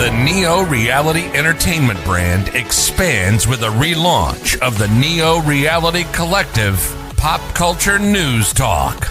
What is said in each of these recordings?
The Neo Reality Entertainment brand expands with a relaunch of the Neo Reality Collective Pop Culture News Talk.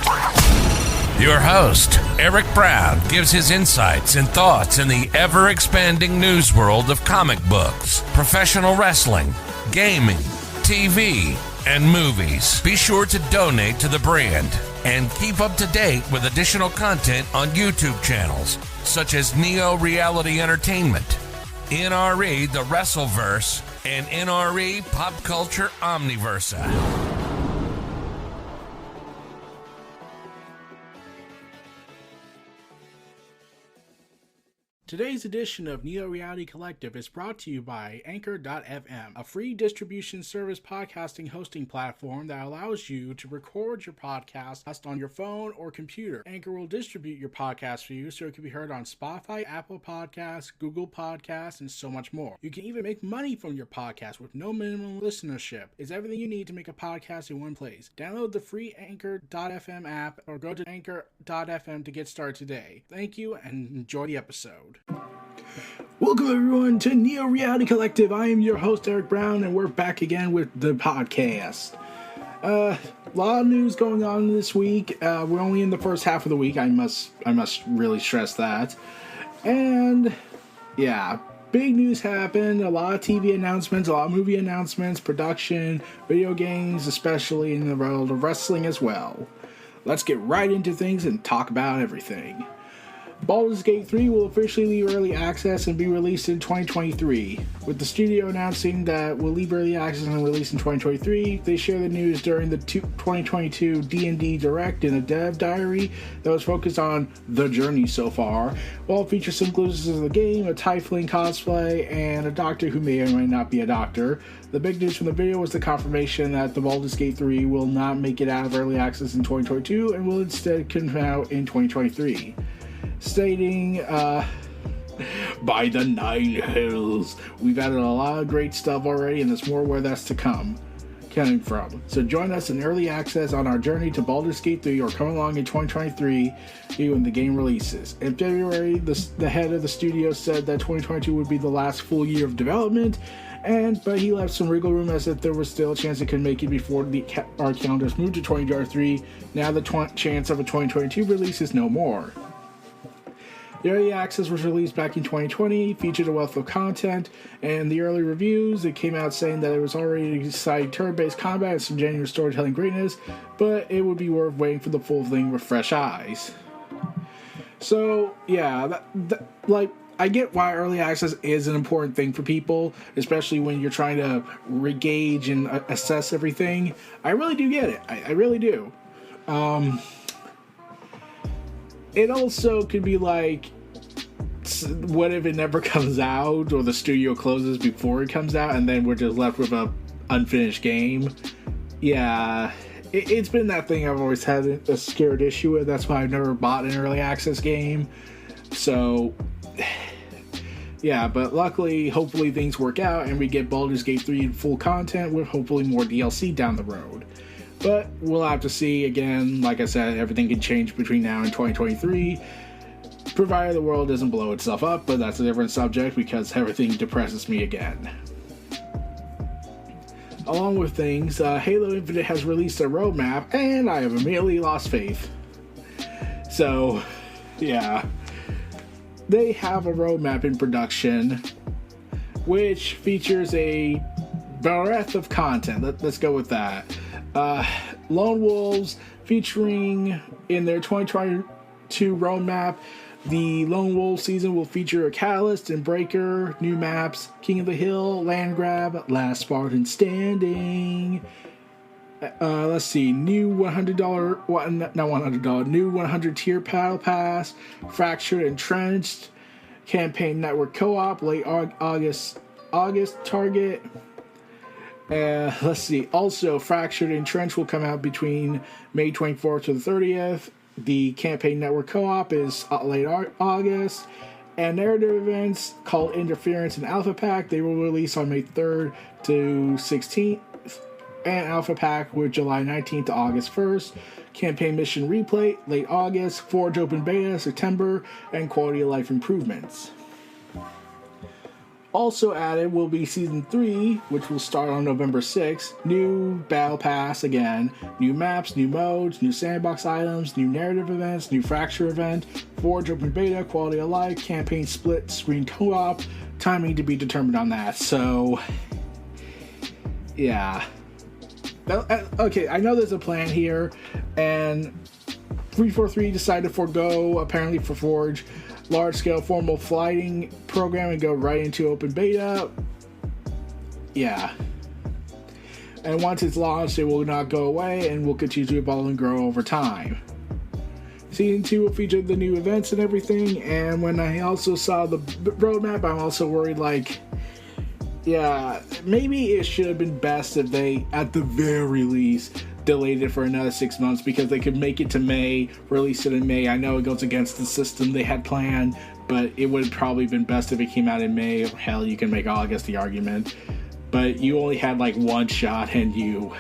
Your host, Eric Brown, gives his insights and thoughts in the ever-expanding news world of comic books, professional wrestling, gaming, TV, and movies. Be sure to donate to the brand and keep up to date with additional content on YouTube channels such as Neo Reality Entertainment, NRE The Wrestleverse, and NRE Pop Culture Omniversa. Today's edition of Neo Reality Collective is brought to you by Anchor.fm, a free distribution service podcasting hosting platform that allows you to record your podcast on your phone or computer. Anchor will distribute your podcast for you so it can be heard on Spotify, Apple Podcasts, Google Podcasts, and so much more. You can even make money from your podcast with no minimum listenership. It's everything you need to make a podcast in one place. Download the free Anchor.fm app or go to Anchor.fm to get started today. Thank you and enjoy the episode. Welcome everyone to Neo Reality Collective. I am your host Eric Brown and we're back again with the podcast. A lot of news going on this week. We're only in the first half of the week. I must really stress that. And yeah, big news happened. A lot of TV announcements, a lot of movie announcements, production, video games, especially in the world of wrestling as well. Let's get right into things and talk about everything. Baldur's Gate 3 will officially leave early access and be released in 2023. With the studio announcing that will leave early access and release in 2023, they shared the news during the 2022 D&D Direct in a dev diary that was focused on the journey so far. While it features some glimpses of the game, a Tiefling cosplay, and a doctor who may or may not be a doctor, the big news from the video was the confirmation that the Baldur's Gate 3 will not make it out of early access in 2022 and will instead come out in 2023. Stating, by the Nine Hells, we've added a lot of great stuff already and there's more where that's to come coming from. So join us in early access on our journey to Baldur's Gate 3 or come along in 2023 when the game releases. In February, the head of the studio said that 2022 would be the last full year of development, but he left some wiggle room as if there was still a chance it could make it before our calendars moved to 2023. Now the chance of a 2022 release is no more. The early access was released back in 2020, featured a wealth of content, and the early reviews, it came out saying that it was already exciting turn-based combat and some genuine storytelling greatness, but it would be worth waiting for the full thing with fresh eyes. So, yeah, I get why early access is an important thing for people, especially when you're trying to re-gauge and assess everything. I really do get it. I really do. It also could be like, what if it never comes out or the studio closes before it comes out and then we're just left with a unfinished game? Yeah, it's been that thing I've always had a scared issue with. That's why I've never bought an early access game. So, yeah, but luckily, hopefully things work out and we get Baldur's Gate 3 in full content with hopefully more DLC down the road. But we'll have to see. Again, like I said, everything can change between now and 2023, provided the world doesn't blow itself up, but that's a different subject because everything depresses me again. Along with things, Halo Infinite has released a roadmap, and I have immediately lost faith. So, yeah. They have a roadmap in production, which features a breadth of content. Let's go with that. Lone Wolves featuring in their 2022 roadmap. The Lone Wolf season will feature a Catalyst and Breaker, new maps, King of the Hill, Land Grab, Last Spartan Standing. Let's see, new $100, new 100 tier Battle Pass, Fractured Entrenched, Campaign Network Co-op, late August target. Let's see. Also, Fractured Entrenched will come out between May 24th to the 30th. The Campaign Network Co-op is late August. And narrative events called Interference and Alpha Pack, they will release on May 3rd to 16th. And Alpha Pack with July 19th to August 1st. Campaign Mission Replay, late August. Forge Open Beta, September. And Quality of Life Improvements. Also added will be Season 3, which will start on November 6th. New Battle Pass again. New maps, new modes, new sandbox items, new narrative events, new Fracture event, Forge open beta, quality of life, campaign split, screen co-op. Timing to be determined on that. So, yeah. Okay, I know there's a plan here, and 343 decided to forego, apparently for Forge, large-scale formal flighting program and go right into open beta. Yeah. And once it's launched, it will not go away and will continue to evolve and grow over time. Season 2 will feature the new events and everything, and when I also saw the roadmap, I'm also worried, like, yeah, maybe it should have been best if they, at the very least, delayed it for another 6 months, because they could make it to May, release it in May. I know it goes against the system they had planned, but it would have probably been best if it came out in May. Or hell, you can make August the argument. But you only had like one shot and you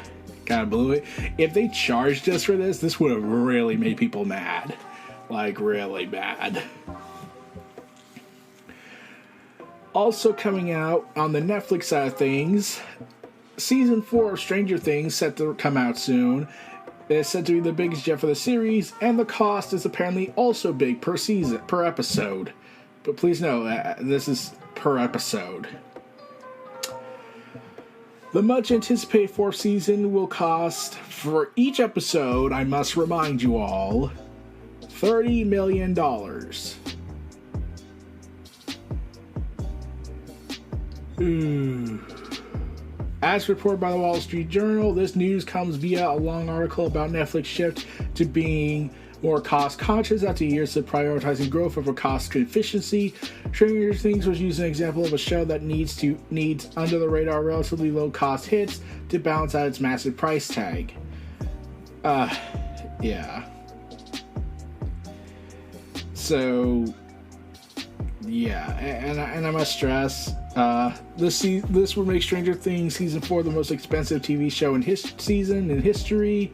kind of blew it. If they charged us for this would have really made people mad. Like, really bad. Also coming out on the Netflix side of things, Season 4 of Stranger Things set to come out soon. It's said to be the biggest jet for the series, and the cost is apparently also big per episode. But please know, this is per episode. The much anticipated 4th season will cost, for each episode, I must remind you all, $30 million. As reported by the Wall Street Journal, this news comes via a long article about Netflix shift to being more cost-conscious after years of prioritizing growth over cost efficiency. Stranger Things was used as an example of a show that needs under-the-radar, relatively low-cost hits to balance out its massive price tag. Yeah. So, yeah, and I must stress, this would make Stranger Things Season 4 the most expensive TV show in history.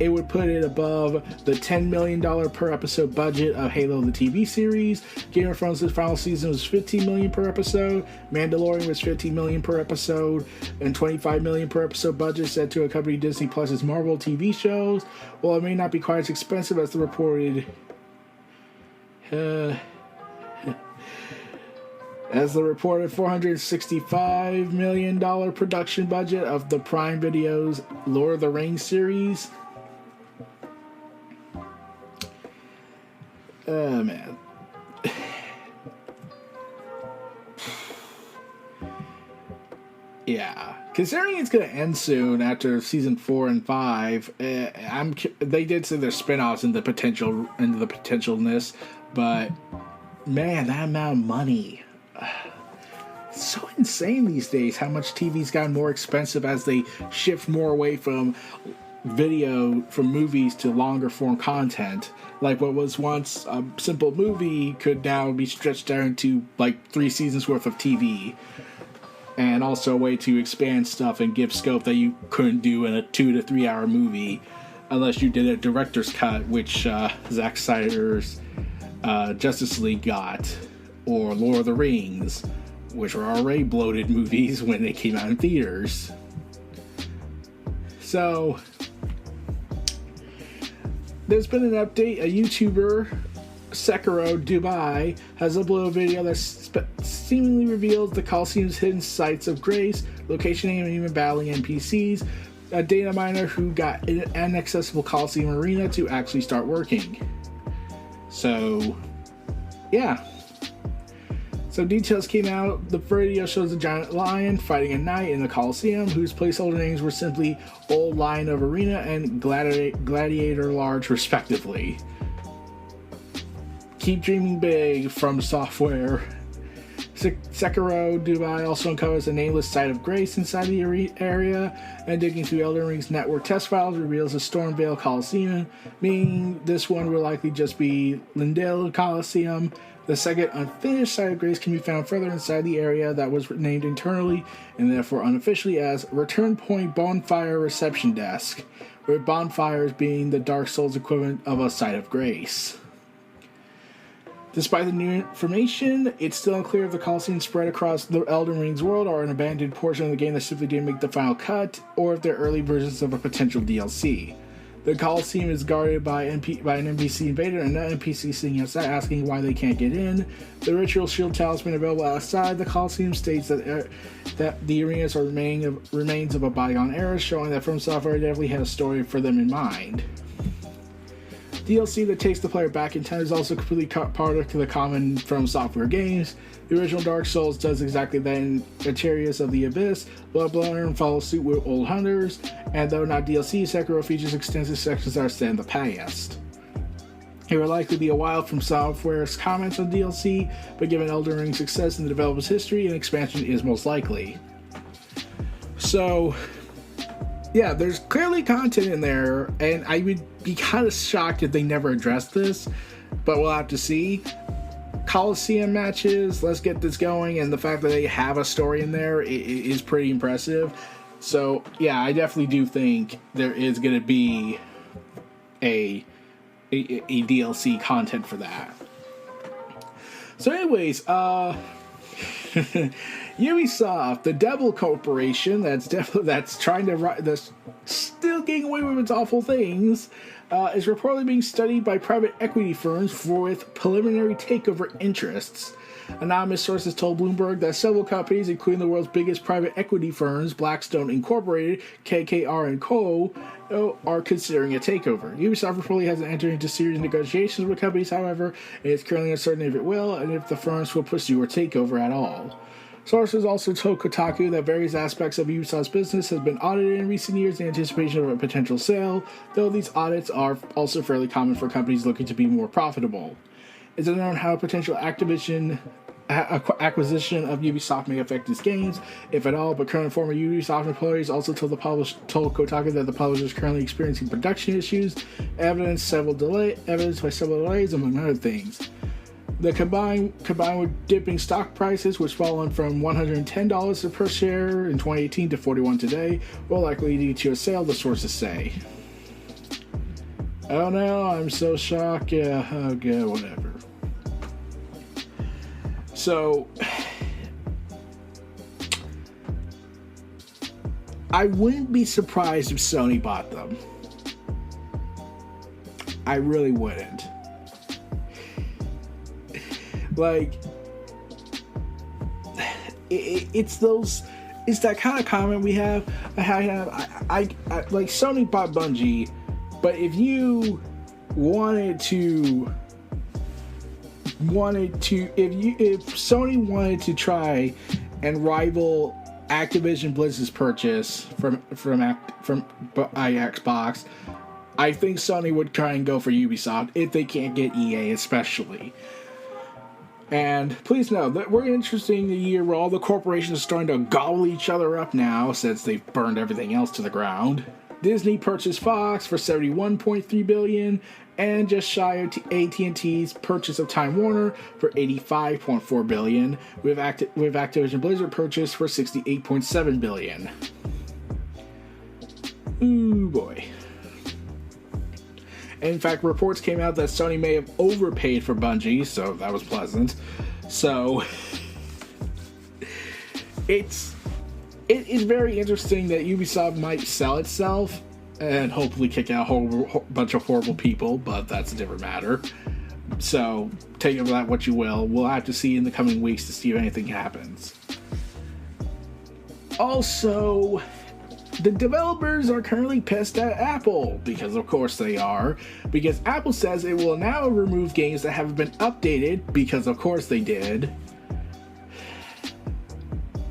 It would put it above the $10 million per episode budget of Halo the TV series. Game of Thrones' final season was $15 million per episode. Mandalorian was $15 million per episode, and $25 million per episode budget set to accompany Disney Plus's Marvel TV shows. While it may not be quite as expensive as the reported $465 million production budget of the Prime Video's Lord of the Rings series. Oh, man. Yeah. Considering it's going to end soon after season 4 and 5, they did say there's spin-offs into the potentialness, but man, that amount of money. It's so insane these days how much TV's gotten more expensive as they shift more away from movies to longer form content. Like what was once a simple movie could now be stretched out into like 3 seasons worth of TV. And also a way to expand stuff and give scope that you couldn't do in a 2 to 3 hour movie unless you did a director's cut, which Zack Snyder's Justice League got, or Lord of the Rings, which were already bloated movies when they came out in theaters. So, there's been an update. A YouTuber, Sekiro Dubai, has uploaded a video that seemingly reveals the Coliseum's hidden sites of grace, location name, and even battling NPCs. A data miner who got an inaccessible Coliseum arena to actually start working. So, yeah. So details came out. The video shows a giant lion fighting a knight in the Coliseum, whose placeholder names were simply Old Lion of Arena and Gladiator Large, respectively. Keep dreaming big from Software. Sekiro Dubai also uncovers a nameless site of grace inside the area, and digging through Elden Ring's network test files reveals a Stormvale Coliseum, meaning this one will likely just be Lindale Coliseum. The second unfinished site of grace can be found further inside the area that was named internally, and therefore unofficially, as Return Point Bonfire Reception Desk, with bonfires being the Dark Souls equivalent of a site of grace. Despite the new information, it's still unclear if the Coliseum spread across the Elden Ring's world or an abandoned portion of the game that simply didn't make the final cut, or if they're early versions of a potential DLC. The Coliseum is guarded by an NPC invader and an NPC sitting outside asking why they can't get in. The ritual shield talisman available outside the Coliseum states that the arenas are remains of a bygone era, showing that From Software definitely had a story for them in mind. DLC that takes the player back in time is also completely part of the common From Software games. The original Dark Souls does exactly that in Atreus of the Abyss. Bloodborne follows suit with Old Hunters, and though not DLC, Sekiro features extensive sections that are set in the past. It will likely be a while from Software's comments on DLC, but given Elden Ring's success in the developer's history, an expansion is most likely. So, yeah, there's clearly content in there, and I would be kind of shocked if they never addressed this, but we'll have to see. Coliseum matches, let's get this going, and the fact that they have a story in there is pretty impressive. So, yeah, I definitely do think there is going to be a DLC content for that. So anyways, Ubisoft, the devil corporation that's trying to that's still getting away with its awful things, is reportedly being studied by private equity firms with preliminary takeover interests. Anonymous sources told Bloomberg that several companies, including the world's biggest private equity firms, Blackstone Incorporated, KKR & Co., are considering a takeover. Ubisoft reportedly hasn't entered into serious negotiations with companies, however, and it's currently uncertain if it will, and if the firms will pursue a takeover at all. Sources also told Kotaku that various aspects of Ubisoft's business have been audited in recent years in anticipation of a potential sale, though these audits are also fairly common for companies looking to be more profitable. It's unknown how a potential acquisition of Ubisoft may affect its games, if at all, but current former Ubisoft employees also told Kotaku that the publisher is currently experiencing production issues, evidenced by several delays, among other things. The combined with dipping stock prices, which fallen from $110 per share in 2018 to $41 today, will likely lead to a sale, the sources say. Oh no, I'm so shocked. Yeah, okay, whatever. So, I wouldn't be surprised if Sony bought them. I really wouldn't. Like, it's that kind of comment we have. I like Sony bought Bungie, but if you if Sony wanted to try and rival Activision Blizzard's purchase from Xbox, I think Sony would try and go for Ubisoft if they can't get EA, especially. And please know that we're entering the year where all the corporations are starting to gobble each other up now, since they've burned everything else to the ground. Disney purchased Fox for $71.3 billion, and just shy of AT&T's purchase of Time Warner for $85.4 billion, with Activision Blizzard purchase for $68.7 billion. Ooh boy. In fact, reports came out that Sony may have overpaid for Bungie, so that was pleasant. So, it is very interesting that Ubisoft might sell itself and hopefully kick out a whole bunch of horrible people, but that's a different matter. So, take of that what you will. We'll have to see in the coming weeks to see if anything happens. Also, the developers are currently pissed at Apple, because of course they are, because Apple says it will now remove games that haven't been updated, because of course they did.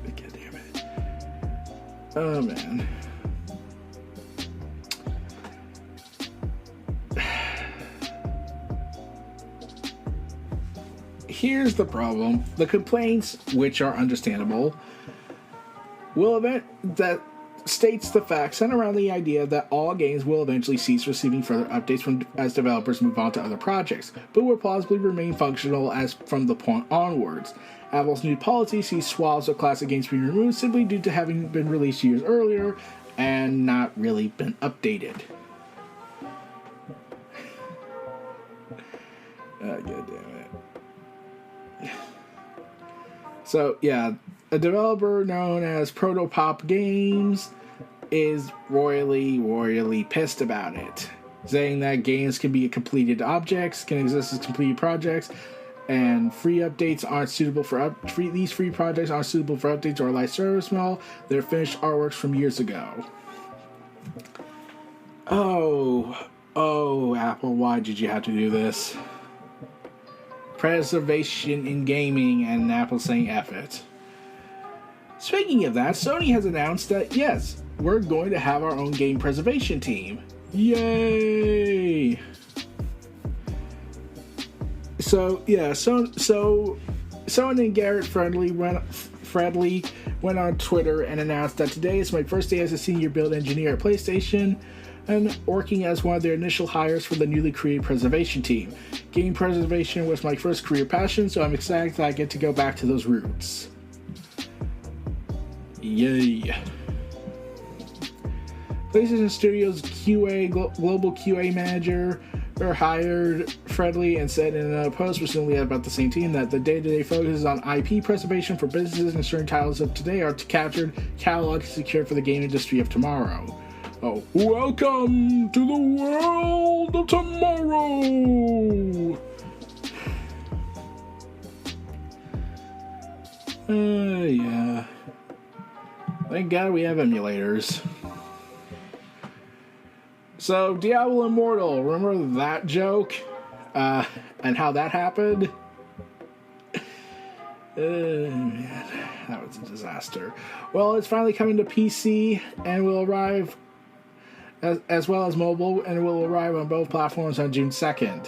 God damn it. Oh man. Here's the problem. The complaints, which are understandable, states the fact centered around the idea that all games will eventually cease receiving further updates as developers move on to other projects, but will plausibly remain functional as from the point onwards. Apple's new policy sees swaths of classic games being removed simply due to having been released years earlier and not really been updated. God damn it. So, yeah, a developer known as Protopop Games is royally pissed about it, saying that games can be completed objects, can exist as completed projects, and free updates aren't suitable for these free projects aren't suitable for updates or live service model. They're finished artworks from years ago. Oh, Apple, why did you have to do this? Preservation in gaming, and Apple saying F it. Speaking of that, Sony has announced that, yes, we're going to have our own game preservation team. Yay! So, yeah, Sony and Garrett Friendly went on Twitter and announced that today is my first day as a senior build engineer at PlayStation, and working as one of their initial hires for the newly created preservation team. Game preservation was my first career passion, so I'm excited that I get to go back to those roots. Yay. PlayStation Studios global QA manager hired Fredley and said in a post recently about the same team that the day-to-day focus is on IP preservation for businesses, and certain titles of today are captured, cataloged, secured for the game industry of tomorrow. Oh, welcome to the world of tomorrow! Yeah. Thank God we have emulators. So, Diablo Immortal, remember that joke? And how that happened? Man, that was a disaster. Well, it's finally coming to PC and will arrive as well as mobile, and it will arrive on both platforms on June 2nd.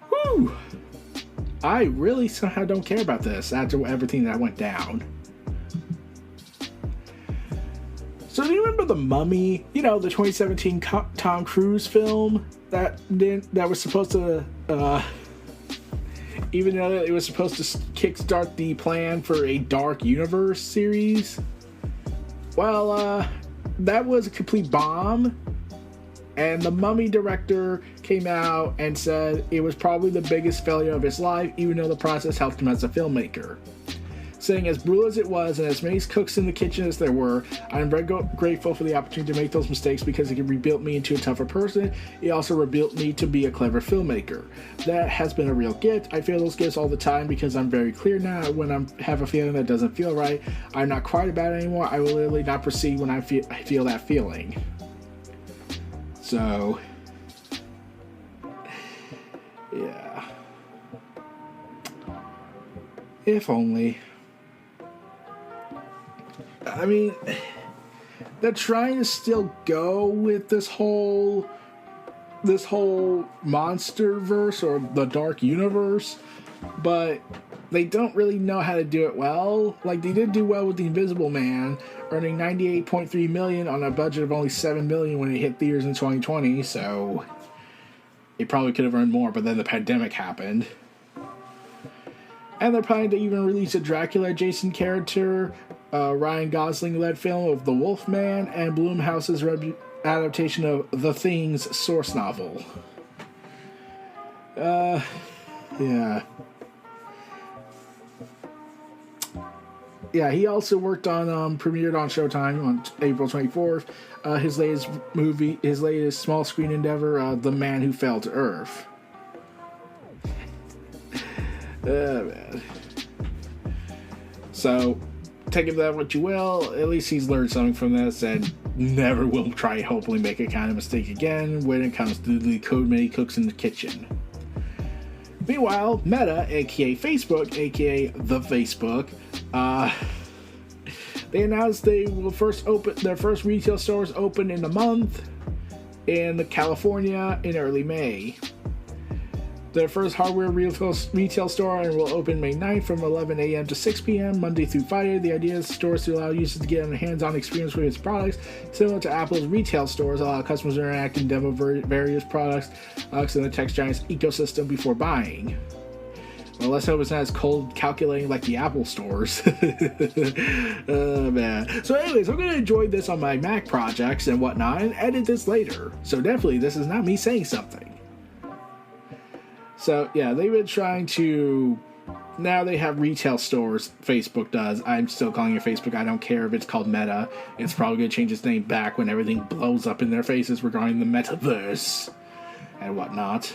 Whew! I really somehow don't care about this after everything that went down. So do you remember The Mummy? You know, the 2017 Tom Cruise film that was supposed to, even though it was supposed to kickstart the plan for a Dark Universe series? Well, that was a complete bomb. And the Mummy director came out and said it was probably the biggest failure of his life, even though the process helped him as a filmmaker. Saying, as brutal as it was, and as many cooks in the kitchen as there were, I'm very grateful for the opportunity to make those mistakes because it rebuilt me into a tougher person. It also rebuilt me to be a clever filmmaker. That has been a real gift. I feel those gifts all the time because I'm very clear now. When I have a feeling that doesn't feel right, I'm not quiet about it anymore. I will literally not proceed when I feel that feeling. So, yeah. If only. I mean, they're trying to still go with this whole monster-verse or the Dark Universe, but they don't really know how to do it well. Like, they did do well with The Invisible Man, earning $98.3 million on a budget of only $7 million when it hit theaters in 2020, so it probably could have earned more, but then the pandemic happened. And they're planning to even release a Dracula adjacent character, Ryan Gosling-led film of The Wolfman, and Blumhouse's adaptation of The Thing's source novel. Yeah. Yeah, he also worked on, premiered on Showtime on April 24th, his latest small screen endeavor, The Man Who Fell to Earth. Man. So, take of that what you will. At least he's learned something from this and never will try hopefully make a kind of mistake again when it comes to the code many cooks in the kitchen. Meanwhile, Meta, aka Facebook, aka the Facebook, they announced they will their first retail stores open in a month in California in early May. Their first hardware retail store will open May 9th from 11 a.m. to 6 p.m. Monday through Friday. The idea is the stores to allow users to get a hands-on experience with its products, similar to Apple's retail stores, allow customers to interact and demo various products in the tech giant's ecosystem before buying. Well, let's hope it's not as cold calculating like the Apple stores. Oh, man. So anyways, I'm going to enjoy this on my Mac projects and whatnot and edit this later. So definitely, this is not me saying something. So, yeah, they've been trying to... Now they have retail stores, Facebook does. I'm still calling it Facebook. I don't care if it's called Meta. It's probably going to change its name back when everything blows up in their faces regarding the Metaverse and whatnot.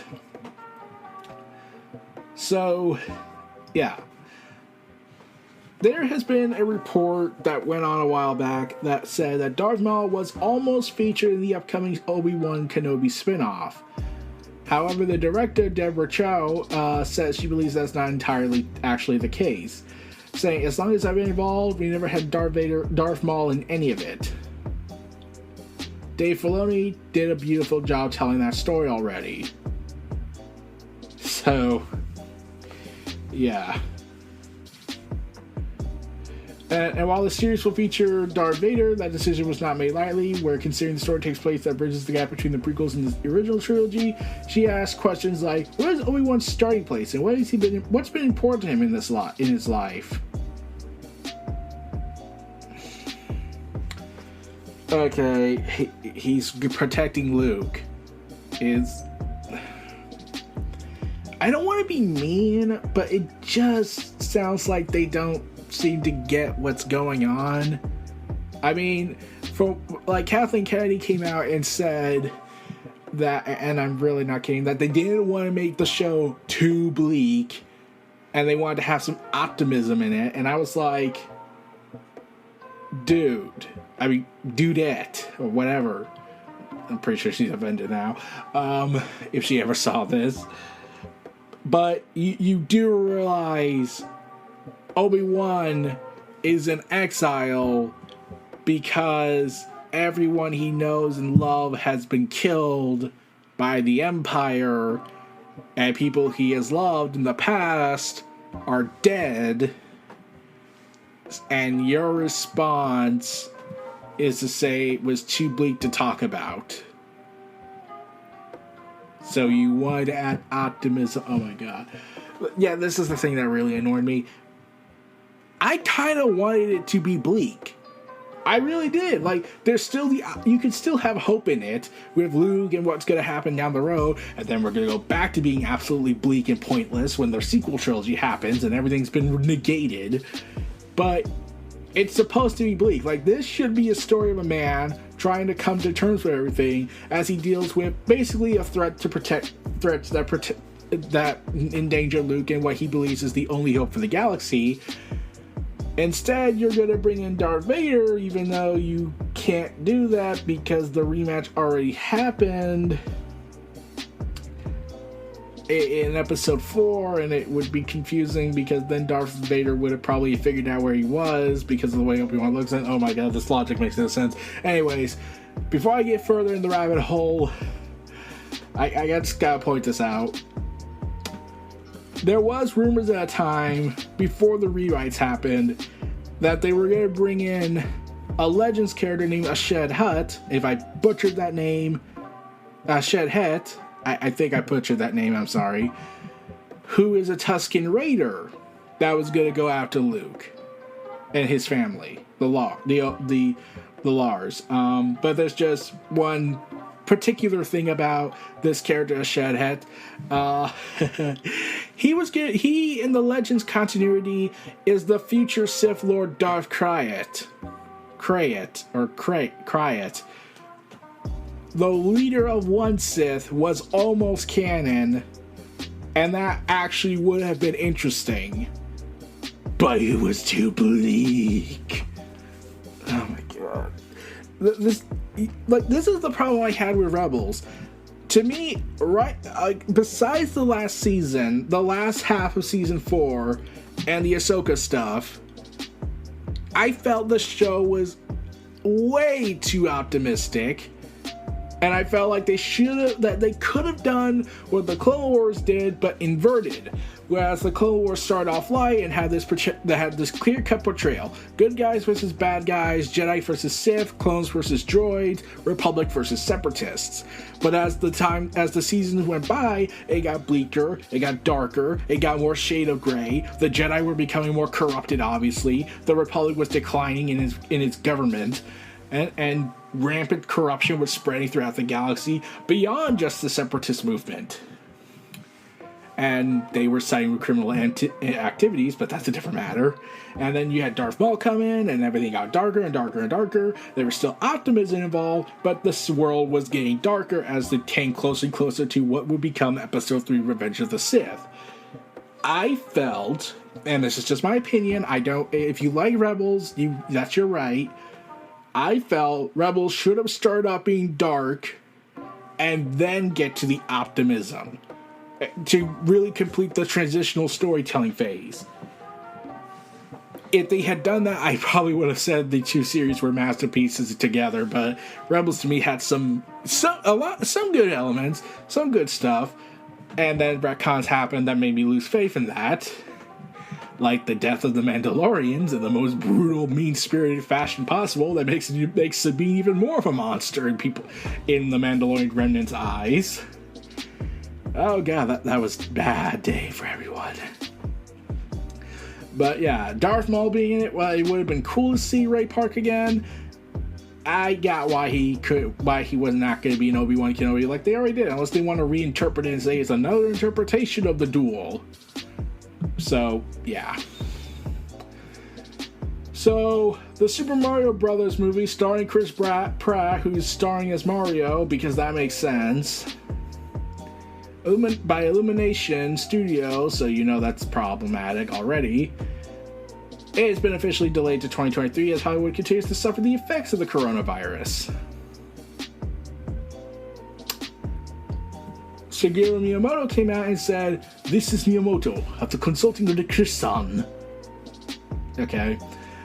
So, yeah. There has been a report that went on a while back that said that Darth Maul was almost featured in the upcoming Obi-Wan Kenobi spinoff. However, the director, Deborah Chow, says she believes that's not entirely actually the case, saying, as long as I've been involved, we never had Darth Maul in any of it. Dave Filoni did a beautiful job telling that story already. So, yeah. And while the series will feature Darth Vader, that decision was not made lightly, where considering the story takes place that bridges the gap between the prequels and the original trilogy. She asked questions like, what is Obi-Wan's starting place, and what's been important to him in his life? Okay, he's protecting Luke. I don't want to be mean, but it just sounds like they don't seem to get what's going on. I mean, Kathleen Kennedy came out and said that, and I'm really not kidding, that they didn't want to make the show too bleak and they wanted to have some optimism in it. And I was like, dudette, or whatever. I'm pretty sure she's offended now, if she ever saw this. But you do realize Obi-Wan is in exile because everyone he knows and loves has been killed by the Empire, and people he has loved in the past are dead, and your response is to say it was too bleak to talk about. So you wanted to add optimism. Oh my god. Yeah, this is the thing that really annoyed me. I kind of wanted it to be bleak. I really did. Like, there's still you can still have hope in it with Luke and what's going to happen down the road, and then we're going to go back to being absolutely bleak and pointless when the sequel trilogy happens and everything's been negated. But it's supposed to be bleak. Like, this should be a story of a man trying to come to terms with everything as he deals with basically a threats that endanger Luke and what he believes is the only hope for the galaxy. Instead, you're going to bring in Darth Vader, even though you can't do that because the rematch already happened in episode 4, and it would be confusing because then Darth Vader would have probably figured out where he was because of the way Obi-Wan looks. And oh my god, this logic makes no sense. Anyways, before I get further in the rabbit hole, I just gotta point this out. There was rumors at a time, before the rewrites happened, that they were going to bring in a Legends character named Ashed Hutt. If I butchered that name, Ashed Hutt, I think I butchered that name, I'm sorry, who is a Tusken Raider that was going to go after Luke and his family, the Lars. But there's just one particular thing about this character, Ashed Hutt. He in the Legends continuity is the future Sith Lord Darth Krayt. The leader of one Sith was almost canon, and that actually would have been interesting, but it was too bleak. Oh my god. This is the problem I had with Rebels. To me, besides the last season, the last half of season 4, and the Ahsoka stuff, I felt the show was way too optimistic, and I felt like they could have done what the Clone Wars did, but inverted. Whereas the Clone Wars started off light and had this clear-cut portrayal: good guys versus bad guys, Jedi versus Sith, clones versus droids, Republic versus Separatists. But as the seasons went by, it got bleaker, it got darker, it got more shade of gray. The Jedi were becoming more corrupted, obviously. The Republic was declining in its government, and rampant corruption was spreading throughout the galaxy beyond just the Separatist movement. and they were siding with criminal activities, but that's a different matter. And then you had Darth Maul come in, and everything got darker and darker and darker. There was still optimism involved, but this world was getting darker as it came closer and closer to what would become Episode 3, Revenge of the Sith. I felt, and this is just my opinion, if you like Rebels, that's your right. I felt Rebels should have started out being dark and then get to the optimism to really complete the transitional storytelling phase. If they had done that, I probably would have said the two series were masterpieces together, but Rebels to me had some good elements, some good stuff, and then retcons happened that made me lose faith in that. Like the death of the Mandalorians in the most brutal, mean-spirited fashion possible that makes Sabine even more of a monster in the Mandalorian remnants' eyes. Oh god, that was a bad day for everyone. But yeah, Darth Maul being in it, well, it would have been cool to see Ray Park again. I got why he was not going to be an Obi-Wan Kenobi like they already did, unless they want to reinterpret it and say it's another interpretation of the duel. So, yeah. So, the Super Mario Brothers movie starring Chris Pratt, who's starring as Mario, because that makes sense, by Illumination Studios, so you know that's problematic already. It has been officially delayed to 2023 as Hollywood continues to suffer the effects of the coronavirus. Shigeru Miyamoto came out and said, "This is Miyamoto, after consulting with the Chris-san. Okay.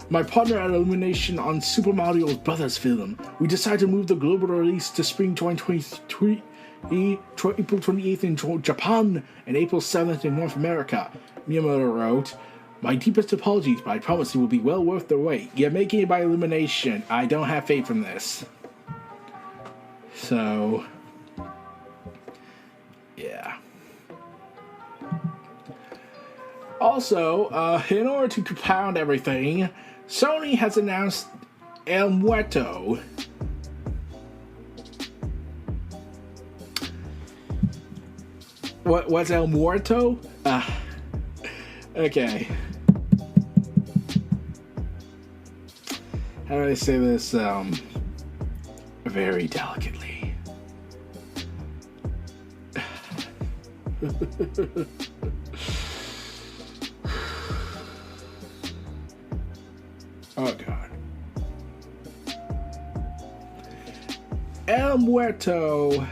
My partner at Illumination on Super Mario Brothers film, we decided to move the global release to spring 2023, April 28th in Japan and April 7th in North America." Miyamoto wrote, "My deepest apologies, but I promise it will be well worth the wait. You're making it by Illumination. I don't have faith in this." So, yeah. Also, in order to compound everything, Sony has announced El Muerto. What's El Muerto? Okay. How do I say this, very delicately? Oh, God. El Muerto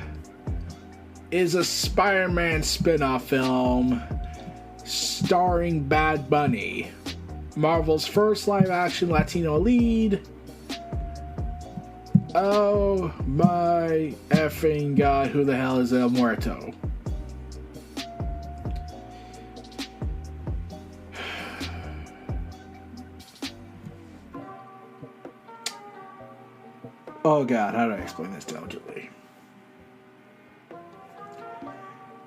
is a Spider-Man spinoff film starring Bad Bunny, Marvel's first live-action Latino lead. Oh my effing god, who the hell is El Muerto? Oh god, how do I explain this delicately?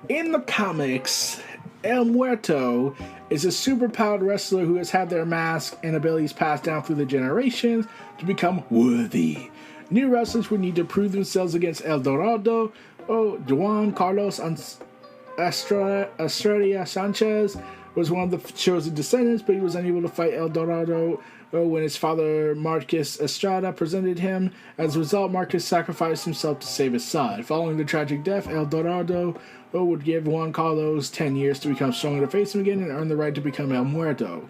In the comics, El Muerto is a superpowered wrestler who has had their mask and abilities passed down through the generations to become worthy. New wrestlers would need to prove themselves against El Dorado, Juan Carlos Estrella Sanchez was one of the chosen descendants, but he was unable to fight El Dorado when his father Marcus Estrada presented him. As a result, Marcus sacrificed himself to save his son. Following the tragic death, El Dorado would give Juan Carlos 10 years to become strong enough to face him again and earn the right to become El Muerto.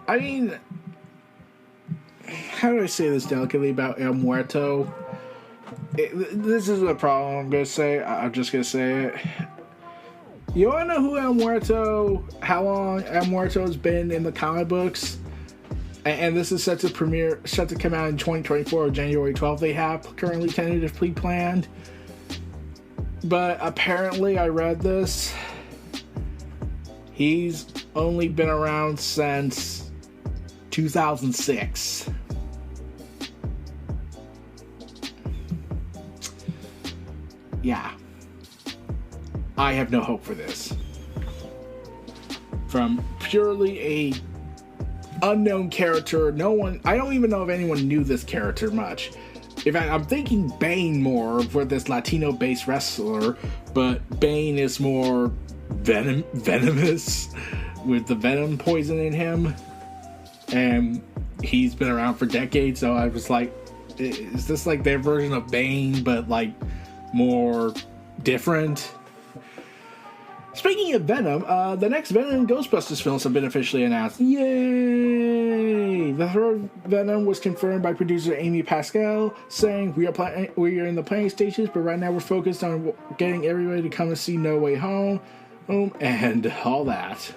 I mean, how do I say this delicately about El Muerto? This is the problem I'm going to say. I'm just going to say it. You want to know who El Muerto, how long El Muerto has been in the comic books? And this is set to come out in 2024, January 12th. They have currently tentatively planned. But apparently, I read this. He's only been around since 2006. Yeah. I have no hope for this. From purely a unknown character. I don't even know if anyone knew this character much. In fact, I'm thinking Bane more for this Latino-based wrestler, but Bane is more venomous with the venom poison in him, and he's been around for decades. So I was like, is this like their version of Bane, but like more different? Speaking of Venom, the next Venom and Ghostbusters films have been officially announced. Yay! The third Venom was confirmed by producer Amy Pascal, saying, we are in the planning stages, but right now we're focused on getting everybody to come and see No Way Home, and all that.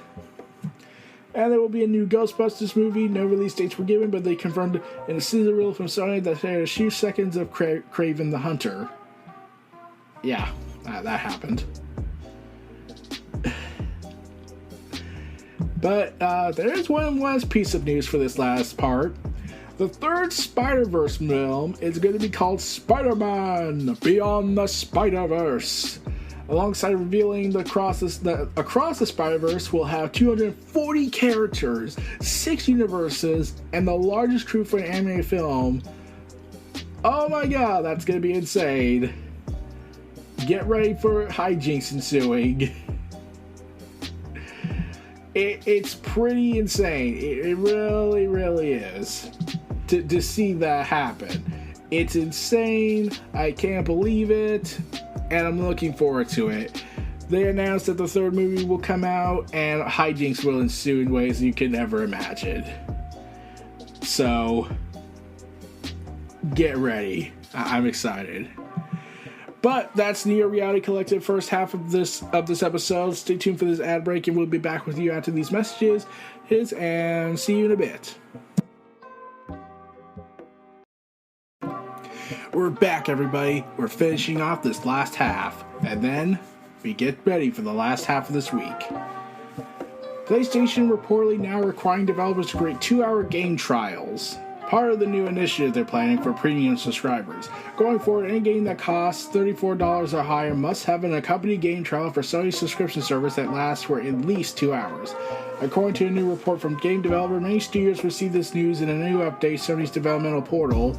And there will be a new Ghostbusters movie. No release dates were given, but they confirmed in a sizzle reel from Sony that there are a few seconds of Kraven the Hunter. Yeah, that happened. But there is one last piece of news for this last part. The third Spider-Verse film is going to be called Spider-Man Beyond the Spider-Verse. Alongside revealing across the Spider-Verse will have 240 characters, 6 universes, and the largest crew for an animated film. Oh my god, that's going to be insane. Get ready for hijinks ensuing. It's pretty insane. It really, really is. To see that happen. It's insane. I can't believe it. And I'm looking forward to it. They announced that the third movie will come out and hijinks will ensue in ways you can never imagine. So, get ready. I'm excited. But that's Neo Reality Collective first half of this episode. Stay tuned for this ad break and we'll be back with you after these messages. And see you in a bit. We're back, everybody. We're finishing off this last half. And then we get ready for the last half of this week. PlayStation reportedly now requiring developers to create 2-hour game trials. Part of the new initiative they're planning for premium subscribers. Going forward, any game that costs $34 or higher must have an accompanied game trial for Sony's subscription service that lasts for at least 2 hours. According to a new report from game developer, many studios received this news in a new update, Sony's developmental portal,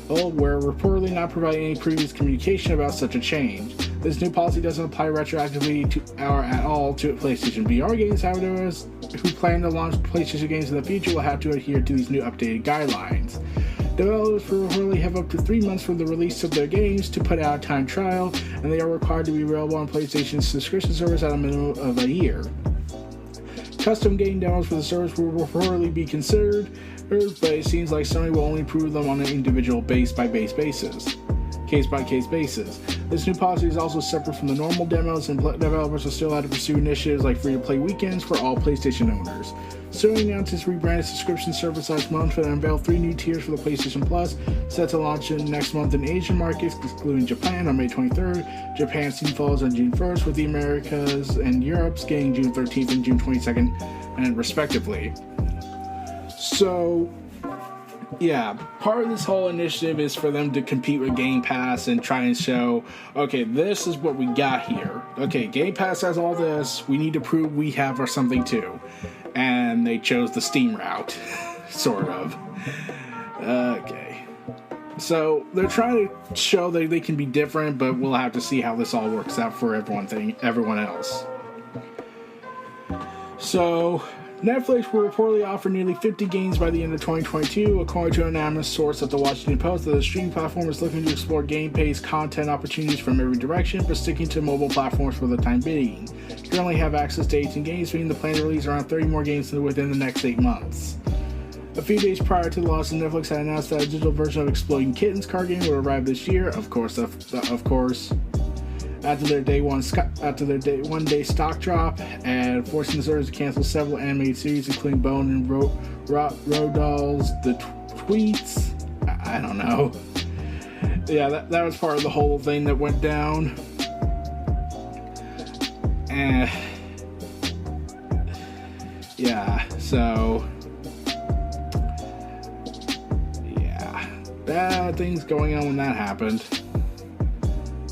where reportedly not providing any previous communication about such a change. This new policy doesn't apply retroactively to or at all to PlayStation VR games, however, who plan to launch PlayStation games in the future will have to adhere to these new updated guidelines. Developers will reportedly have up to 3 months from the release of their games to put out a time trial, and they are required to be available on PlayStation's subscription service at a minimum of a year. Custom game demos for the service will reportedly be considered, but it seems like Sony will only approve them on an individual case-by-case basis. This new policy is also separate from the normal demos, and developers are still allowed to pursue initiatives like free-to-play weekends for all PlayStation owners. Sony announced its rebranded subscription service last month and unveiled 3 new tiers for the PlayStation Plus, set to launch next month in Asian markets, excluding Japan, on May 23rd. Japan soon follows on June 1st, with the Americas and Europe's getting June 13th and June 22nd, and respectively. So, yeah, part of this whole initiative is for them to compete with Game Pass and try and show, okay, this is what we got here. Okay, Game Pass has all this. We need to prove we have or something too. And they chose the Steam route, sort of. Okay. So they're trying to show that they can be different, but we'll have to see how this all works out for everyone else. So Netflix will reportedly offer nearly 50 games by the end of 2022, according to an anonymous source at the Washington Post. That the streaming platform is looking to explore game-based content opportunities from every direction, but sticking to mobile platforms for the time being. Currently have access to 18 games, meaning the plan to release around 30 more games within the next 8 months. A few days prior to the launch, Netflix had announced that a digital version of Exploding Kittens card game would arrive this year. Of course. After their one day stock drop, and forcing the servers to cancel several animated series, including Bone and Rodol's The Tweets. I don't know. Yeah, that was part of the whole thing that went down. Yeah, so yeah, bad things going on when that happened.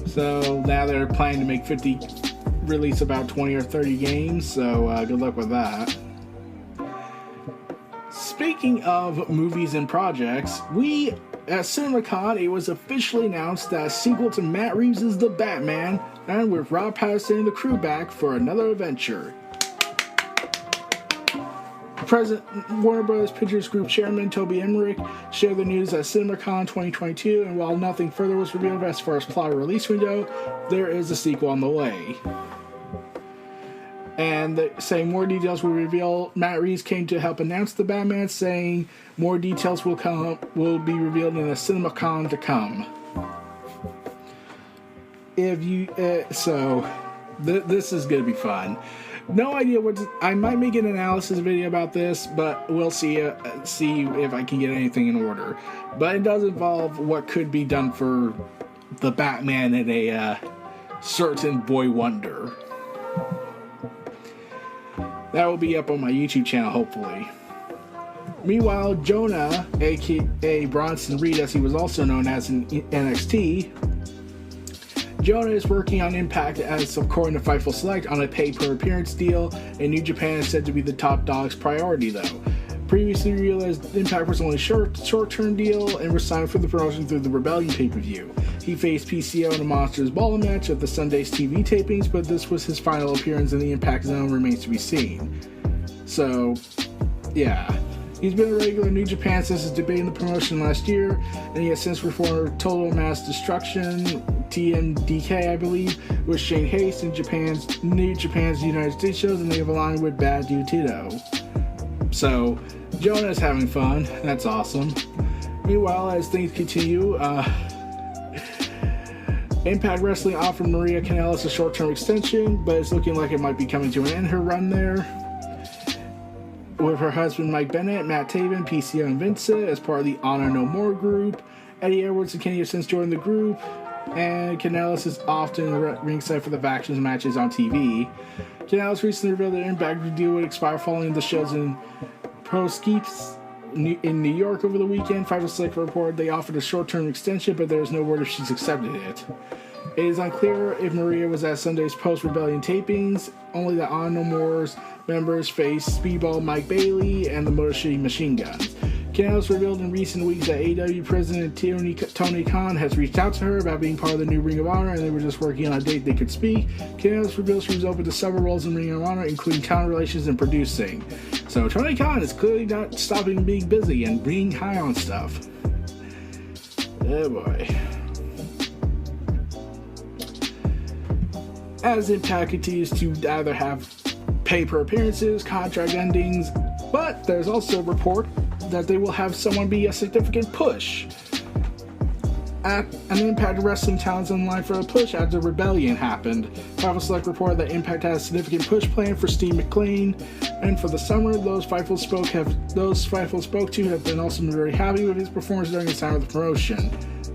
So now they're planning to make release about 20 or 30 games, so good luck with that. speaking of movies and projects, at CinemaCon, it was officially announced that a sequel to Matt Reeves' The Batman, and with Rob Pattinson and the crew back for another adventure. President Warner Bros. Pictures Group Chairman Toby Emmerich shared the news at CinemaCon 2022, and while nothing further was revealed as far as plot or release window, there is a sequel on the way. And saying more details will reveal. Matt Reeves came to help announce the Batman, saying more details will be revealed in a CinemaCon to come. This is gonna be fun. No idea I might make an analysis video about this, but we'll see if I can get anything in order. But it does involve what could be done for the Batman and a certain boy wonder. That will be up on my YouTube channel, hopefully. Meanwhile, Jonah, aka Bronson Reed, as he was also known as in NXT, Jonah is working on Impact as, according to Fightful Select, on a pay-per-appearance deal, and New Japan is said to be the top dog's priority, though. Previously realized Impact was only a short-term deal and was signed for the promotion through the Rebellion pay-per-view. He faced PCO in a Monsters Ball match at the Sunday's TV tapings, but this was his final appearance in the Impact Zone, remains to be seen. So, yeah. He's been a regular in New Japan since his debut in the promotion last year, and he has since performed Total Mass Destruction, TMDK, I believe, with Shane Haste in New Japan's United States shows, and they have aligned with Bad Dude Tito. So, Jonah's having fun. That's awesome. Meanwhile, as things continue, Impact Wrestling offered Maria Kanellis a short-term extension, but it's looking like it might be coming to an end, her run there. With her husband Mike Bennett, Matt Taven, PCO, and Vincent as part of the Honor No More group. Eddie Edwards and Kenny have since joined the group, and Kanellis is often ringside for the factions matches on TV. Kanellis recently revealed that Impact deal would expire following the shows in Pro Skeeps in New York over the weekend. Fightful Select reported they offered a short-term extension, but there is no word if she's accepted it. It is unclear if Maria was at Sunday's post-Rebellion tapings. Only the On No More's members faced Speedball Mike Bailey and the Motor City Machine Guns. Kanellis revealed in recent weeks that AEW President Tony Khan has reached out to her about being part of the new Ring of Honor, and they were just working on a date they could speak. Kanellis revealed she was open to several roles in Ring of Honor, including talent relations and producing. So Tony Khan is clearly not stopping being busy and being high on stuff. Oh boy. As Impact continues to either have pay-per-appearances, contract endings, but there's also a report that they will have someone be a significant push. At an Impact Wrestling talent's in line for a push after Rebellion happened. Fightful Select reported that Impact has a significant push plan for Steve McLean, and for the summer, those Fightful spoke to have been also very happy with his performance during his time with the promotion.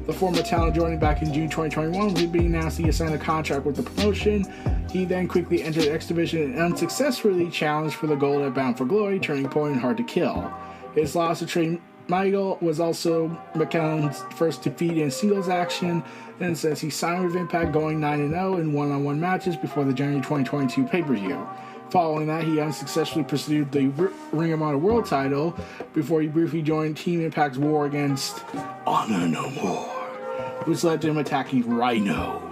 The former talent joining back in June 2021 was being announced he had signed a contract with the promotion. He then quickly entered X Division and unsuccessfully challenged for the gold at Bound for Glory, Turning Point, and Hard to Kill. His loss to Trey Michael was also McCallum's first defeat in singles action, and since he signed with Impact, going 9-0 in one-on-one matches before the January 2022 pay-per-view. Following that, he unsuccessfully pursued the Ring of Honor World title before he briefly joined Team Impact's war against Honor No More, which led to him attacking Rhino.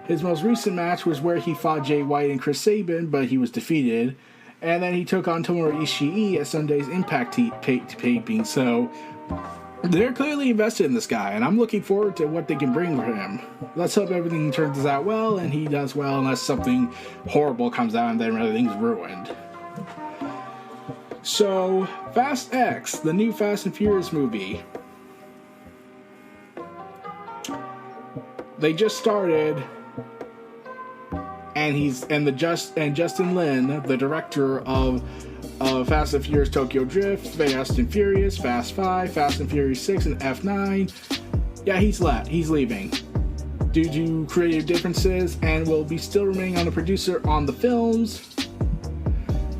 His most recent match was where he fought Jay White and Chris Sabin, but he was defeated. And then he took on Tomohiro Ishii at Sunday's Impact taping, so they're clearly invested in this guy, and I'm looking forward to what they can bring for him. Let's hope everything turns out well, and he does well, unless something horrible comes out and then everything's ruined. So, Fast X, the new Fast and Furious movie. They just started, and Justin Lin, the director of Fast and Furious Tokyo Drift, Fast and Furious, Fast 5, Fast and Furious 6, and F9. Yeah, he's leaving due to creative differences, and will be still remaining on the producer on the films.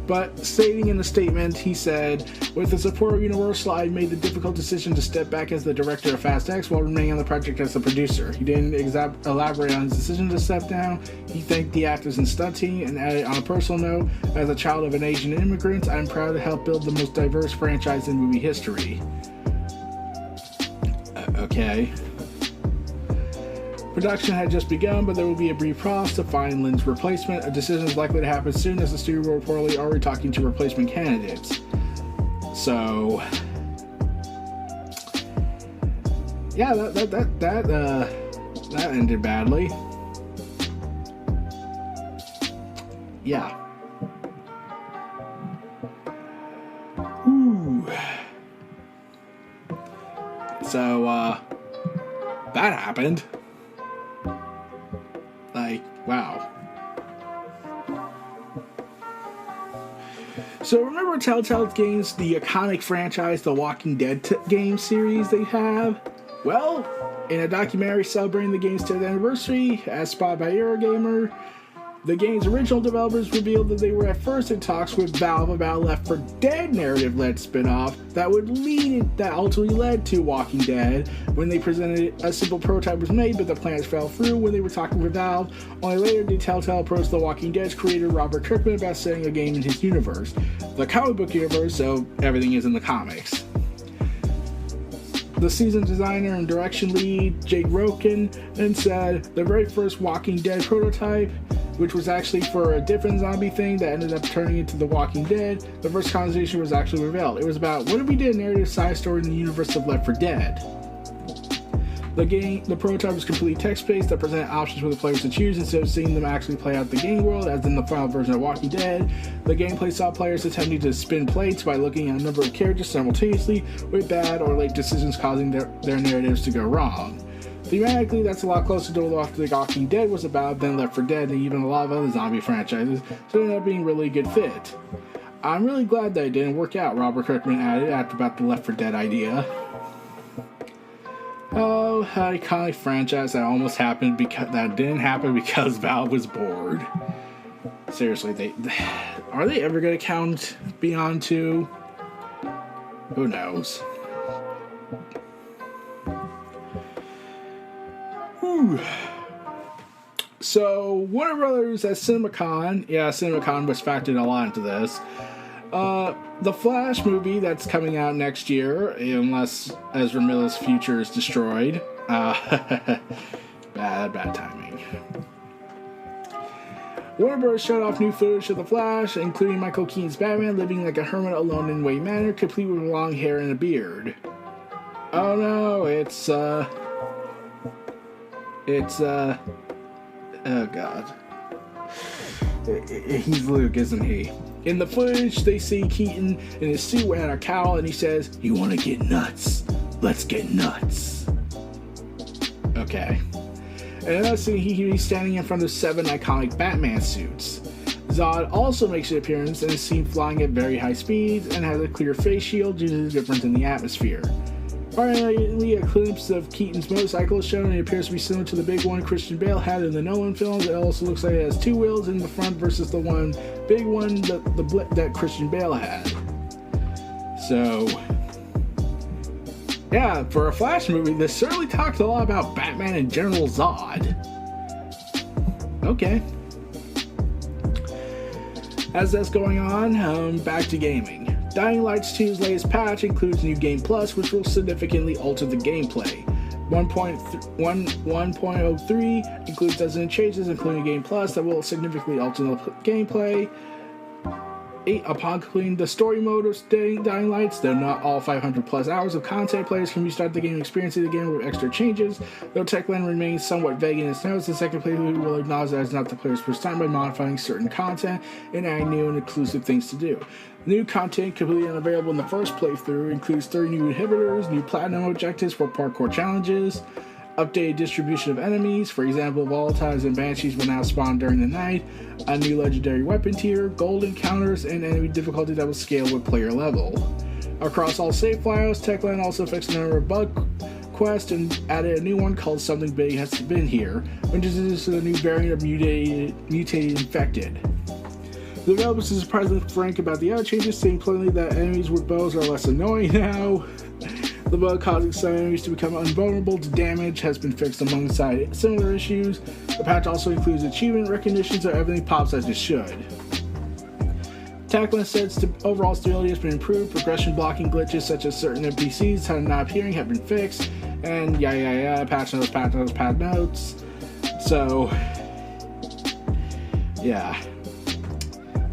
But stating in a statement, he said, "With the support of Universal, I made the difficult decision to step back as the director of Fast X while remaining on the project as the producer." He didn't elaborate on his decision to step down. He thanked the actors and stunt team and added, "On a personal note, as a child of an Asian immigrant, I'm proud to help build the most diverse franchise in movie history." Okay. Production had just begun, but there will be a brief process to find Lin's replacement. A decision is likely to happen soon, as the studio will reportedly already talking to replacement candidates. So, yeah, that ended badly. Yeah. Ooh. So, that happened. Like, wow. So remember Telltale Games, the iconic franchise, the Walking Dead game series they have? Well, in a documentary celebrating the game's 10th anniversary, as spotted by Eurogamer, the game's original developers revealed that they were at first in talks with Valve about a Left 4 Dead narrative-led spin-off that ultimately led to Walking Dead. When they presented a simple prototype was made, but the plans fell through when they were talking with Valve. Only later did Telltale approach The Walking Dead's creator Robert Kirkman about setting a game in his universe, the comic book universe, so everything is in the comics. The season designer and direction lead, Jake Roken, then said the very first Walking Dead prototype, which was actually for a different zombie thing that ended up turning into The Walking Dead, the first conversation was actually revealed. It was about, what if we did a narrative side story in the universe of Left 4 Dead? The prototype was completely text-based that presented options for the players to choose instead of seeing them actually play out the game world, as in the final version of Walking Dead. The gameplay saw players attempting to spin plates by looking at a number of characters simultaneously, with bad or late decisions causing their narratives to go wrong. Thematically, that's a lot closer to what The Walking Dead was about than Left 4 Dead and even a lot of other zombie franchises, so it ended up being a really good fit. I'm really glad that it didn't work out, Robert Kirkman added after about the Left 4 Dead idea. Oh, an iconic franchise that almost happened that didn't happen because Valve was bored. Seriously, are they ever going to count Beyond 2? Who knows? Whew. So, Warner Brothers at CinemaCon, CinemaCon was factored a lot into this. The Flash movie that's coming out next year, unless Ezra Miller's future is destroyed. Bad timing. Warner Bros. Showed off new footage of The Flash, including Michael Keaton's Batman living like a hermit alone in Wayne Manor, complete with long hair and a beard. Oh no, oh god. He's Luke, isn't he? In the footage, they see Keaton in his suit wearing a cowl, and he says, "You want to get nuts? Let's get nuts." Okay. And another scene, he's standing in front of 7 iconic Batman suits. Zod also makes an appearance and is seen flying at very high speeds and has a clear face shield due to the difference in the atmosphere. Finally, a glimpse of Keaton's motorcycle is shown, and it appears to be similar to the big one Christian Bale had in the Nolan films. It also looks like it has 2 wheels in the front versus the one big one that Christian Bale had. So, yeah, for a Flash movie, this certainly talks a lot about Batman and General Zod. Okay. As that's going on, back to gaming. Dying Light 2's latest patch includes New Game Plus, which will significantly alter the gameplay. 1.03 includes dozens of changes, including Game Plus, that will significantly alter the gameplay. Upon completing the story mode of Dying Lights, though not all 500 plus hours of content, players can restart the game experiencing the game with extra changes. Though Techland remains somewhat vague in its notes, the second playthrough will acknowledge that it's not the player's first time by modifying certain content and adding new and exclusive things to do. New content completely unavailable in the first playthrough includes 30 new inhibitors, new platinum objectives for parkour challenges, updated distribution of enemies, for example, volatiles and banshees will now spawn during the night, a new legendary weapon tier, gold encounters, and enemy difficulty that will scale with player level. Across all save files, Techland also fixed a number of bug quests and added a new one called Something Big Has Been Here, which introduces a new variant of mutated infected. The developers are surprisingly frank about the other changes, saying plainly that enemies with bows are less annoying now. The bug causing some enemies to become invulnerable to damage has been fixed alongside similar issues. The patch also includes achievement recognition, so everything pops as it should. Tackling said overall stability has been improved. Progression blocking glitches such as certain NPCs not appearing have been fixed. And patch notes. So, yeah.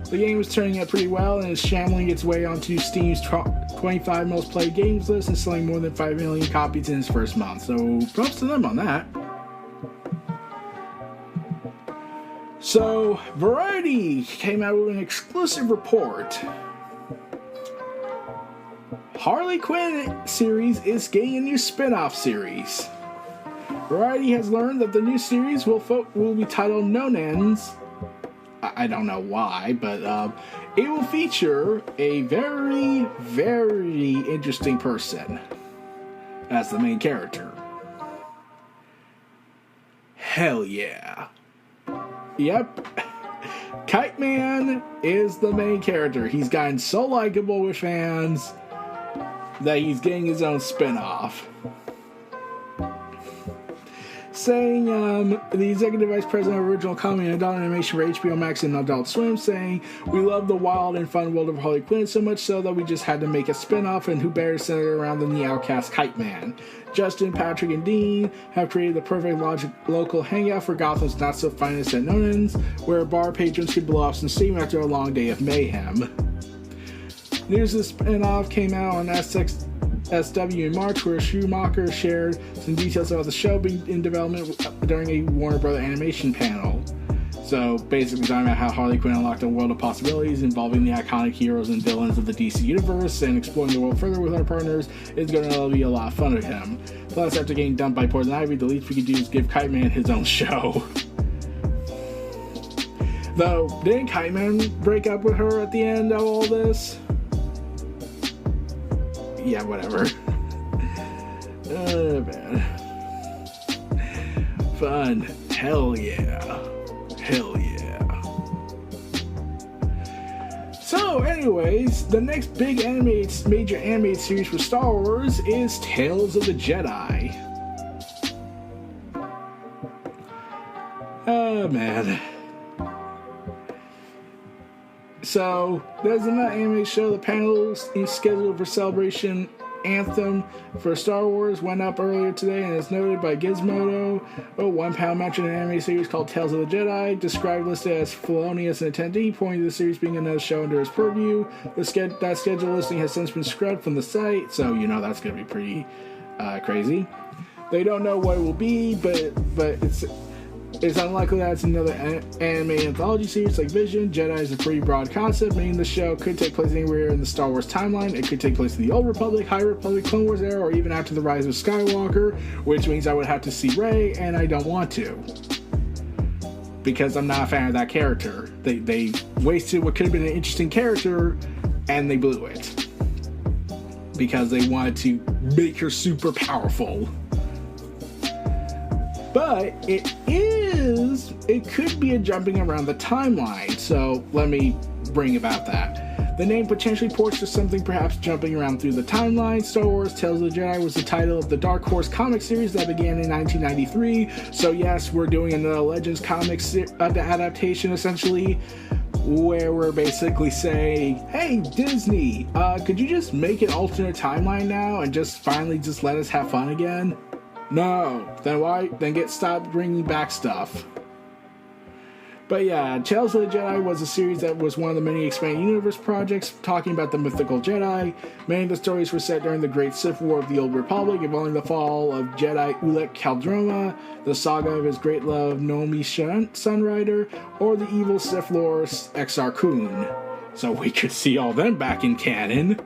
The game is turning out pretty well and is shambling its way onto Steam's 25 most played games list and selling more than 5 million copies in its first month. So, props to them on that. So, Variety came out with an exclusive report. Harley Quinn series is getting a new spin-off series. Variety has learned that the new series will be titled No Names. I don't know why, but it will feature a very, very interesting person as the main character. Hell yeah. Yep. Kite-Man is the main character. He's gotten so likable with fans that he's getting his own spin-off. Saying, the executive vice president of original comedy and adult animation for HBO Max and Adult Swim, saying, "We love the wild and fun world of Harley Quinn so much so that we just had to make a spin-off, and who better centered around than the outcast Kite-Man. Justin, Patrick, and Dean have created the perfect local hangout for Gotham's not-so-finest at Nonans, where bar patrons could blow off some steam after a long day of mayhem." News of the spin-off came out on SW in March, where Schumacher shared some details about the show being in development during a Warner Bros. Animation panel. So, basically talking about how Harley Quinn unlocked a world of possibilities involving the iconic heroes and villains of the DC Universe, and exploring the world further with our partners is going to be a lot of fun with him. Plus, after getting dumped by Poison Ivy, the least we could do is give Kite-Man his own show. Though, didn't Kite-Man break up with her at the end of all this? Yeah, whatever. Oh, man. Fun. Hell yeah. Hell yeah. So, anyways, the next big major animated series for Star Wars is Tales of the Jedi. Oh, man. So, there's another anime show. The panel is scheduled for Celebration Anthem for Star Wars went up earlier today and is noted by Gizmodo. One panel mentioned an anime series called Tales of the Jedi, described listed as felonious and attendee, pointing to the series being another show under his purview. That schedule listing has since been scrubbed from the site, so you know that's going to be pretty crazy. They don't know what it will be, but it's unlikely that it's another anime anthology series like Vision. Jedi is a pretty broad concept, meaning the show could take place anywhere in the Star Wars timeline. It could take place in the Old Republic, High Republic, Clone Wars era, or even after the rise of Skywalker, which means I would have to see Rey, and I don't want to. Because I'm not a fan of that character. They wasted what could have been an interesting character, and they blew it. Because they wanted to make her super powerful. But it could be a jumping around the timeline, so let me bring about that. The name potentially points to something perhaps jumping around through the timeline. Star Wars Tales of the Jedi was the title of the Dark Horse comic series that began in 1993, so yes, we're doing another Legends comics adaptation essentially, where we're basically saying, hey Disney, could you just make an alternate timeline now and just finally just let us have fun again? No. Then why? Then stop bringing back stuff. But yeah, Tales of the Jedi was a series that was one of the many expanded universe projects talking about the mythical Jedi. Many of the stories were set during the Great Sith War of the Old Republic, involving the fall of Jedi Ulic Qel-Droma, the saga of his great love Nomi Sunrider, or the evil Sith Lord Exar Kun. So we could see all them back in canon.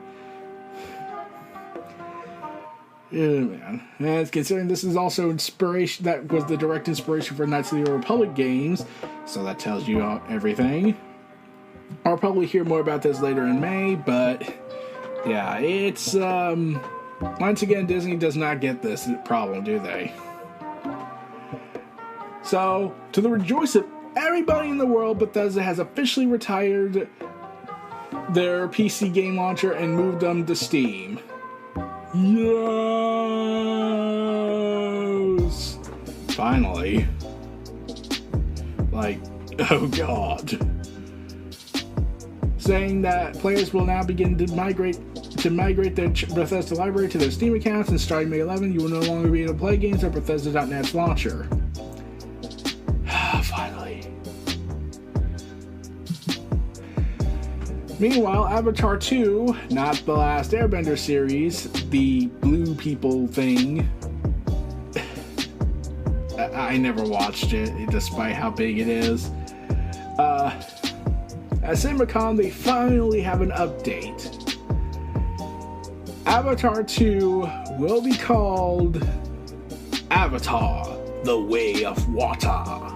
Yeah, man. And considering this is also inspiration, that was the direct inspiration for Knights of the Old Republic games, so that tells you everything. I'll probably hear more about this later in May, but yeah, it's once again, Disney does not get this problem, do they? So, to the everybody in the world, Bethesda has officially retired their PC game launcher and moved them to Steam. Yes! Finally. Like, oh god. Saying that players will now begin to migrate their Bethesda library to their Steam accounts, and starting May 11, you will no longer be able to play games on Bethesda.net's launcher. Finally. Meanwhile, Avatar 2, not the Last Airbender series, the blue people thing, I never watched it, despite how big it is. At CinemaCon, they finally have an update. Avatar 2 will be called Avatar: The Way of Water.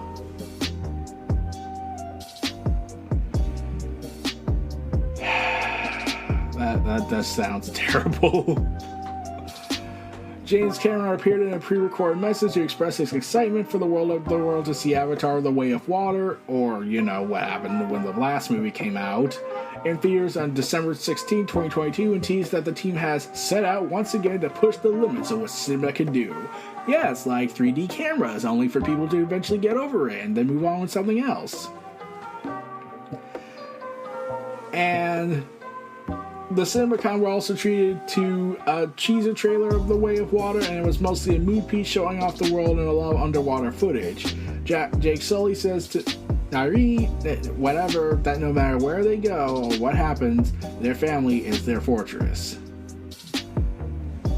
That sounds terrible. James Cameron appeared in a pre-recorded message to express his excitement for the world to see Avatar: The Way of Water, or, you know, what happened when the last movie came out, in theaters on December 16, 2022, and teased that the team has set out once again to push the limits of what cinema can do. Yeah, it's like 3D cameras, only for people to eventually get over it and then move on with something else. And the CinemaCon were also treated to a teaser trailer of The Way of Water, and it was mostly a mood piece showing off the world and a lot of underwater footage. Jake Sully says to Nairi that whatever, that no matter where they go or what happens, their family is their fortress.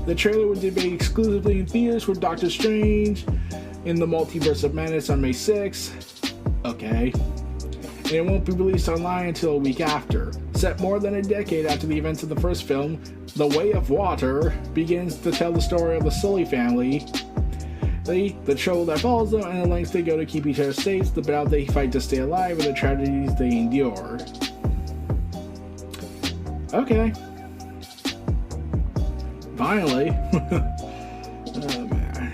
The trailer was debated exclusively in theaters with Doctor Strange in the Multiverse of Madness on May 6th. Okay. And it won't be released online until a week after. Set more than a decade after the events of the first film, The Way of Water begins to tell the story of the Sully family, the trouble that follows them, and the lengths they go to keep each other safe, the battle they fight to stay alive, and the tragedies they endure. Okay. Finally. Oh, man.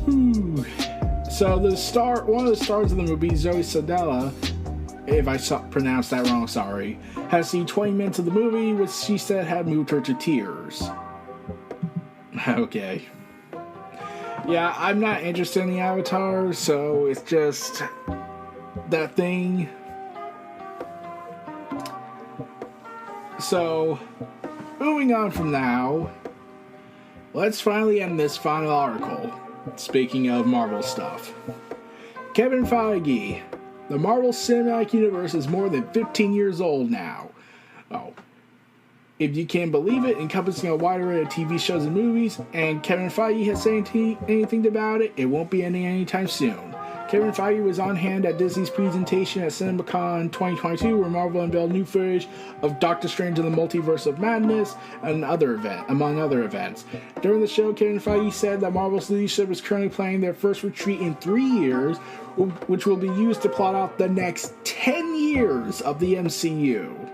Whew. So one of the stars of the movie, Zoe Saldana, if I pronounced that wrong, sorry, has seen 20 minutes of the movie, which she said had moved her to tears. Okay. Yeah, I'm not interested in the Avatar, so it's just that thing. So, moving on from now, let's finally end this final article. Speaking of Marvel stuff. Kevin Feige. The Marvel Cinematic Universe is more than 15 years old now. Oh. If you can believe it, encompassing a wide array of TV shows and movies, and Kevin Feige has said anything about it, it won't be ending anytime soon. Kevin Feige was on hand at Disney's presentation at CinemaCon 2022, where Marvel unveiled new footage of Doctor Strange in the Multiverse of Madness and among other events. During the show, Kevin Feige said that Marvel's leadership is currently planning their first retreat in 3 years, which will be used to plot out the next 10 years of the MCU.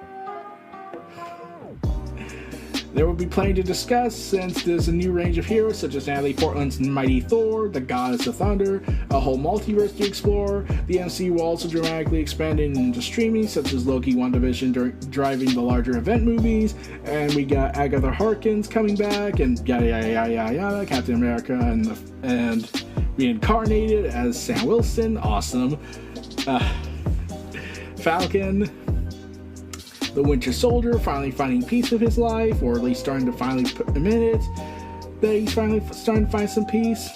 There will be plenty to discuss, since there's a new range of heroes such as Natalie Portman's mighty Thor, the Goddess of Thunder, a whole multiverse to explore. The MCU will also dramatically expand into streaming, such as Loki, WandaVision driving the larger event movies, and we got Agatha Harkness coming back, and yada yada yada yada yada, Captain America and reincarnated as Sam Wilson, awesome. Falcon, the Winter Soldier, finally finding peace with his life, or at least starting to finally admit it, that he's finally starting to find some peace.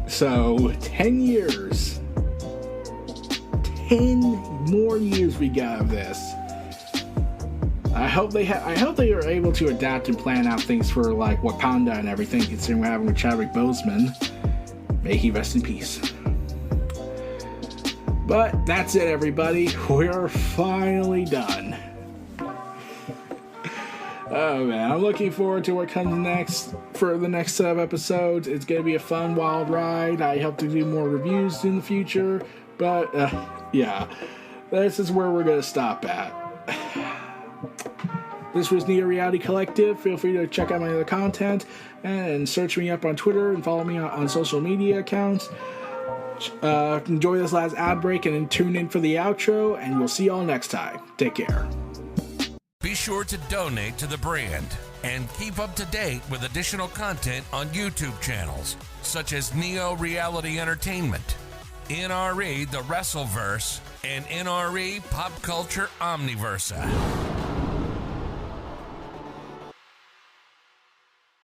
So, 10 years. 10 more years we got of this. I hope they are able to adapt and plan out things for, like, Wakanda and everything, considering what happened with Chadwick Boseman. May he rest in peace. But, that's it, everybody. We're finally done. Oh man, I'm looking forward to what comes next for the next set of episodes. It's going to be a fun, wild ride. I hope to do more reviews in the future. But, yeah, this is where we're going to stop at. This was Neo Reality Collective. Feel free to check out my other content and search me up on Twitter and follow me on social media accounts. Enjoy this last ad break and then tune in for the outro, and we'll see y'all next time. Take care. Be sure to donate to the brand and keep up to date with additional content on YouTube channels such as Neo Reality Entertainment, NRE The Wrestleverse, and NRE Pop Culture Omniversa.